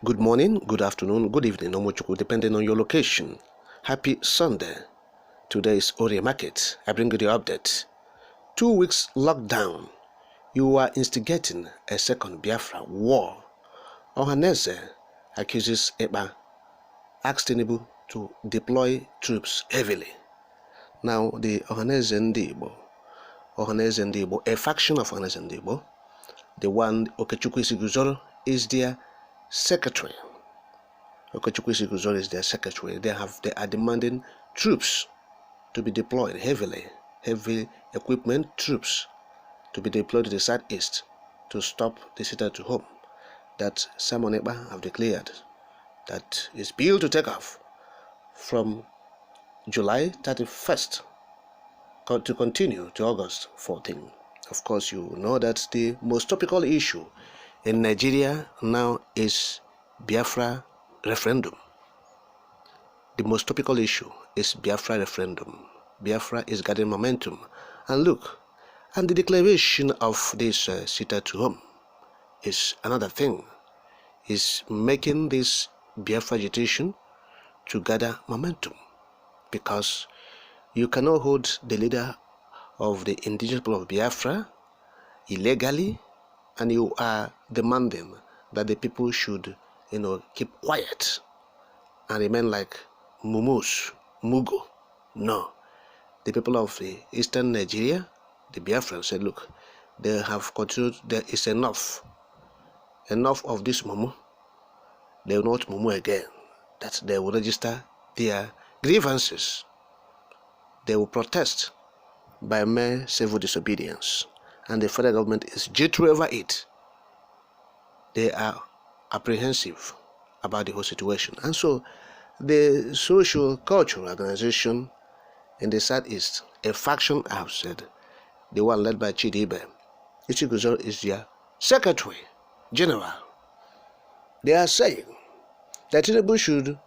Good morning, good afternoon, good evening, Omochukwu, depending on your location. Happy Sunday. Today is Ori Market. I bring you the update. 2 weeks lockdown. You are instigating a second Biafra war. Ohaneze accuses Eba, asks Tinubu to deploy troops heavily. Now, the Ohaneze Ndibo, a faction of Ohaneze Ndibo, the one Okechukwu Isiguzoro is their secretary. Okechukwu Isiguzoro is their secretary. They are demanding troops to be deployed heavy equipment troops to be deployed to the southeast to stop the sit to home that Simon Ekpa have declared that is built to take off from July 31st to continue to August 14th. Of course, you know that the most topical issue in Nigeria now is Biafra referendum. The most topical issue is Biafra referendum. Biafra is gathering momentum. And look, and the declaration of this sitter to home is another thing. Is making this Biafra agitation to gather momentum, because you cannot hold the leader of the indigenous people of Biafra illegally, and you are demanding that the people should, keep quiet and remain like Mugo. No. The people of the eastern Nigeria, the Biafrans, said, look, they have continued, there is enough of this mumu. They will not mumu again, that they will register their grievances. They will protest by mere civil disobedience, and the federal government is jittery over it. They are apprehensive about the whole situation. And so the social cultural organization in the southeast, a faction, I have said, the one led by Chidibe, Ichiguzoro is their secretary general. They are saying that Tinubu should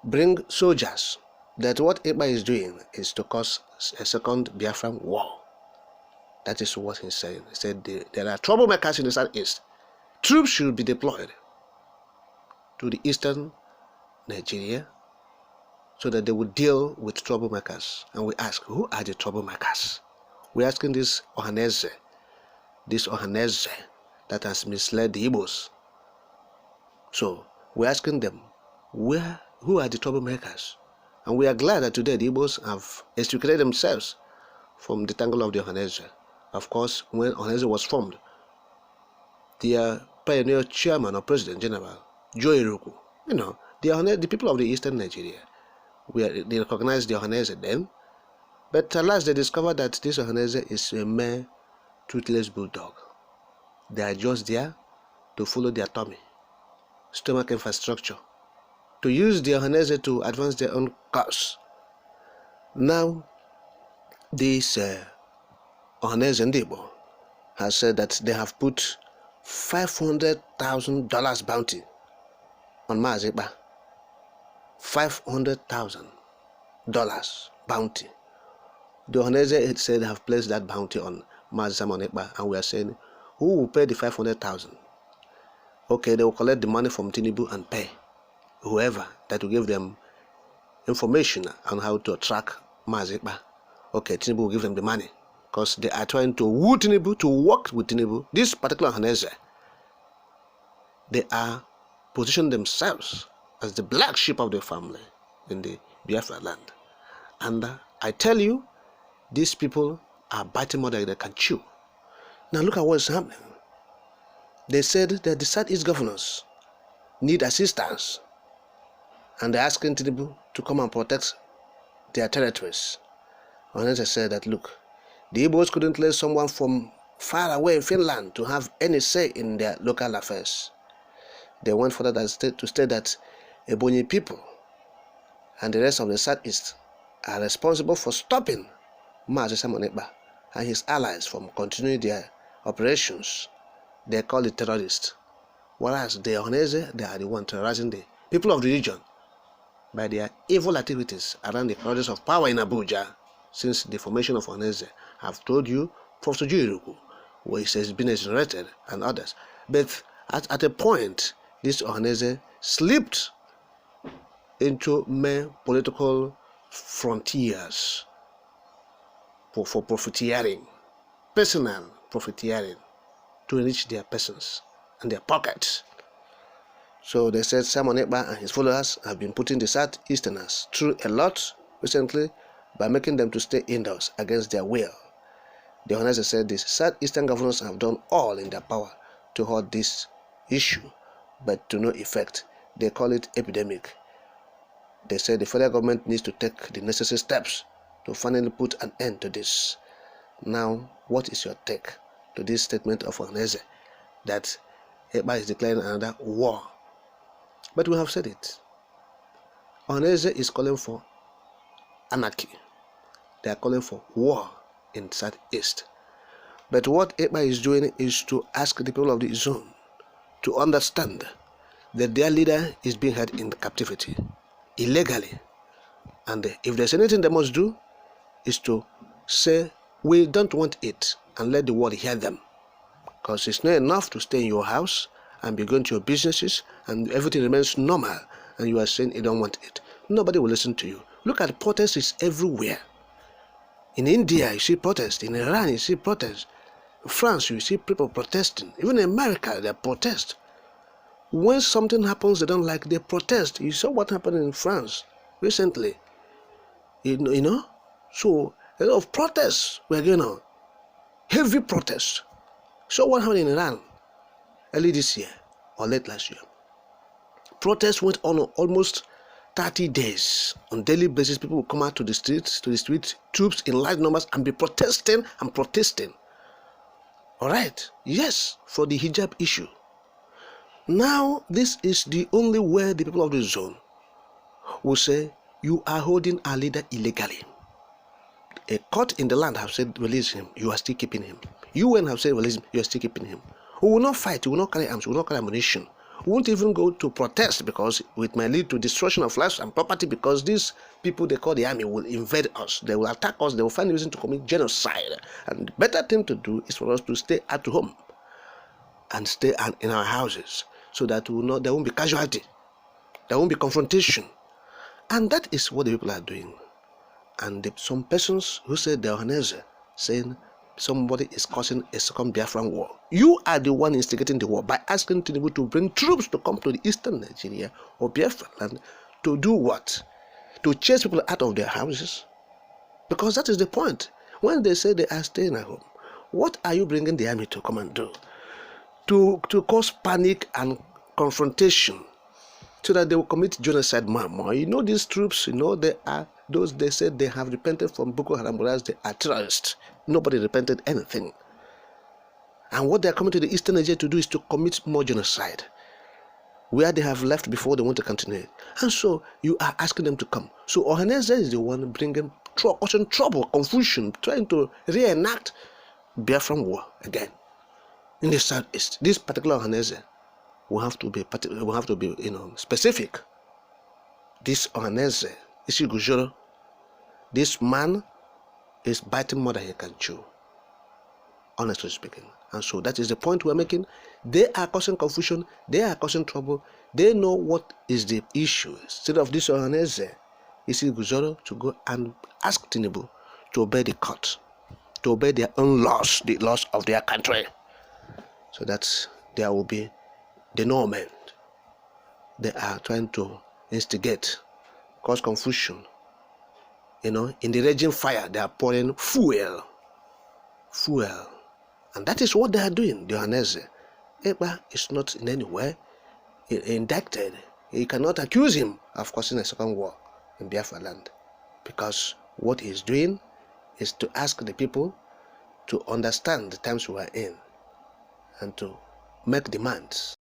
bring soldiers, that what Ekpa is doing is to cause a second Biafran war. That is what he's saying. He said there are troublemakers in the southeast. Troops should be deployed to the eastern Nigeria so that they would deal with troublemakers. And we ask, who are the troublemakers? We're asking this Ohaneze that has misled the Igbos. So we're asking them, who are the troublemakers? And we are glad that today the Igbos have extricated themselves from the tangle of the Ohaneze. Of course, when Ohaneze was formed, their pioneer chairman or president general, Joe Iruku, the people of the eastern Nigeria, they recognized the Ohaneze then, but at last they discovered that this Ohaneze is a mere toothless bulldog. They are just there to follow their tummy, stomach infrastructure, to use the Ohaneze to advance their own cause. Now, this Ohaneze Ndibo has said that they have put $500,000 bounty on Mazi Ekpa. $500,000 bounty. The Ohaneze said they have placed that bounty on Mazi Ekpa, and we are saying, who will pay the 500,000? Okay, they will collect the money from Tinubu and pay whoever that will give them information on how to track Mazi Ekpa. Okay, Tinubu will give them the money, because they are trying to woo Tinubu, to work with Tinubu. This particular Ohaneze, they are positioning themselves as the black sheep of the family in the Biafra land. And I tell you, these people are biting more than they can chew. Now look at what's happening. They said that the Southeast governors need assistance, and they're asking Tinubu to come and protect their territories. Ohaneze said that, look, the Igbos couldn't let someone from far away in Finland to have any say in their local affairs. They went further to state that Ebonyi people and the rest of the Southeast are responsible for stopping Mazi Ekpa and his allies from continuing their operations. They call it terrorists. Whereas the Ohaneze, they are the one terrorizing the people of the region by their evil activities around the corridors of power in Abuja since the formation of Ohaneze. I've told you, Professor Joe Iruku, where he says been exonerated, and others. But at a point, this Ohaneze slipped into mere political frontiers for profiteering, personal profiteering, to enrich their persons and their pockets. So they said Simon Ekpa and his followers have been putting the Southeasterners through a lot recently by making them to stay indoors against their will. The Ohaneze said the Southeastern governors have done all in their power to halt this issue, but to no effect. They call it epidemic. They said the federal government needs to take the necessary steps to finally put an end to this. Now, what is your take to this statement of Ohaneze that Ekpa is declaring another war? But we have said it. Ohaneze is calling for anarchy. They are calling for war in Southeast. But what Ekpa is doing is to ask the people of the zone to understand that their leader is being held in captivity illegally. And if there's anything they must do, is to say, we don't want it, and let the world hear them. Because it's not enough to stay in your house and be going to your businesses and everything remains normal, and you are saying you don't want it. Nobody will listen to you. Look at protests everywhere. In India, you see protests. In Iran, you see protests. In France, you see people protesting. Even in America, they protest. When something happens they don't like, they protest. You saw what happened in France recently. You know? So, a lot of protests were going on. Heavy protests. So what happened in Iran early this year or late last year? Protests went on almost 30 days. On daily basis, people will come out to the streets, troops in large numbers, and be protesting and protesting. All right, yes, for the hijab issue. Now, this is the only way the people of the zone will say, you are holding our leader illegally. A court in the land have said, release him, you are still keeping him. UN have said, release him, you are still keeping him. We will not fight, we will not carry arms, we will not carry ammunition. We won't even go to protest because it might lead to destruction of lives and property, because these people they call the army will invade us. They will attack us. They will find a reason to commit genocide. And the better thing to do is for us to stay at home and stay in our houses so that there won't be casualty. There won't be confrontation. And that is what the people are doing. And some persons who said the Ohaneze saying somebody is causing a second Biafran war. You are the one instigating the war by asking Tinubu to bring troops to come to the eastern Nigeria or Biafra land to do what? To chase people out of their houses? Because that is the point. When they say they are staying at home, what are you bringing the army to come and do? To cause panic and confrontation so that they will commit genocide more. You know these troops, they are those they said they have repented from Boko Haram, whereas they are terrorists. Nobody repented anything. And what they are coming to the eastern Nigeria to do is to commit more genocide, where they have left before they want to continue. And so you are asking them to come. So Ohaneze is the one bringing causing trouble, confusion, trying to reenact Biafran war again in the southeast. This particular Ohaneze will have to be specific. This Ohaneze, Isi Gujoro, this man is biting more than he can chew, honestly speaking. And so that is the point we're making. They are causing confusion. They are causing trouble. They know what is the issue. Instead of this Ohaneze, Isi Gujoro to go and ask Tinubu to obey the court, to obey their own laws, the laws of their country, so that there will be denouement. They are trying to instigate, cause confusion. In the raging fire, they are pouring fuel. And that is what they are doing, the Ohaneze. Ekpa is not in any way indicted. You cannot accuse him of causing a second war in Biafra land, because what he is doing is to ask the people to understand the times we are in and to make demands.